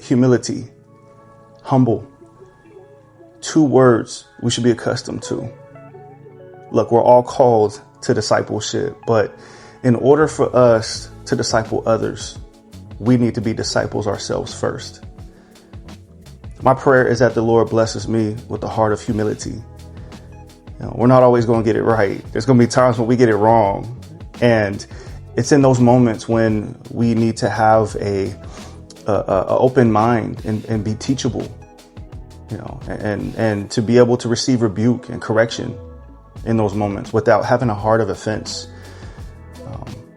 humility, humble. 2 words we should be accustomed to. Look, we're all called to discipleship, but in order for us to disciple others, we need to be disciples ourselves first. My prayer is that the Lord blesses me with the heart of humility. We're not always going to get it right. There's going to be times when we get it wrong. And it's in those moments when we need to have a open mind and be teachable, and to be able to receive rebuke and correction in those moments without having a heart of offense.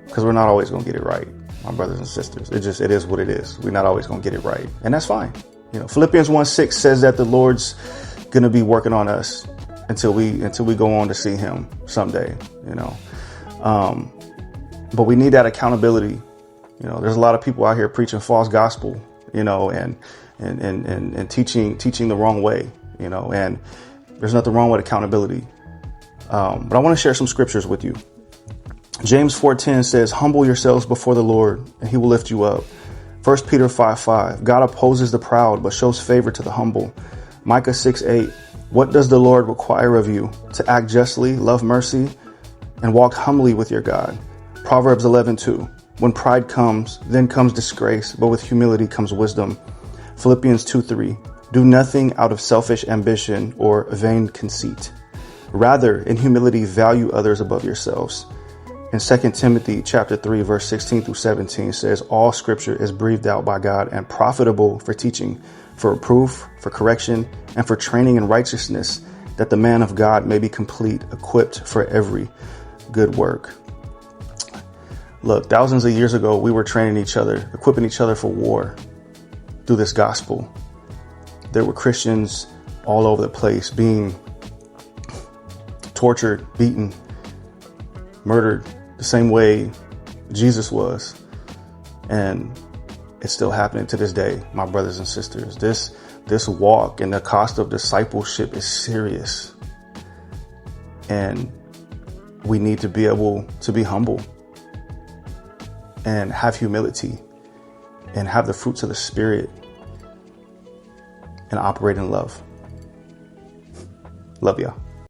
Because we're not always going to get it right, my brothers and sisters. It is what it is. We're not always going to get it right. And that's fine. Philippians 1:6 says that the Lord's going to be working on us until we go on to see him someday, but we need that accountability. There's a lot of people out here preaching false gospel, and teaching the wrong way, and there's nothing wrong with accountability. But I want to share some scriptures with you. James 4:10 says, humble yourselves before the Lord and he will lift you up. 1 Peter 5:5, God opposes the proud, but shows favor to the humble. Micah 6:8, what does the Lord require of you? To act justly, love mercy, and walk humbly with your God. Proverbs 11:2, when pride comes, then comes disgrace, but with humility comes wisdom. Philippians 2:3, do nothing out of selfish ambition or vain conceit. Rather, in humility, value others above yourselves. And 2 Timothy chapter 3, verse 16 through 17 says, all scripture is breathed out by God and profitable for teaching, for reproof, for correction, and for training in righteousness, that the man of God may be complete, equipped for every good work. Look, thousands of years ago, we were training each other, equipping each other for war through this gospel. There were Christians all over the place being tortured, beaten, murdered the same way Jesus was. And it's still happening to this day, my brothers and sisters. This walk and the cost of discipleship is serious. And we need to be able to be humble and have humility and have the fruits of the Spirit and operate in love. Love y'all.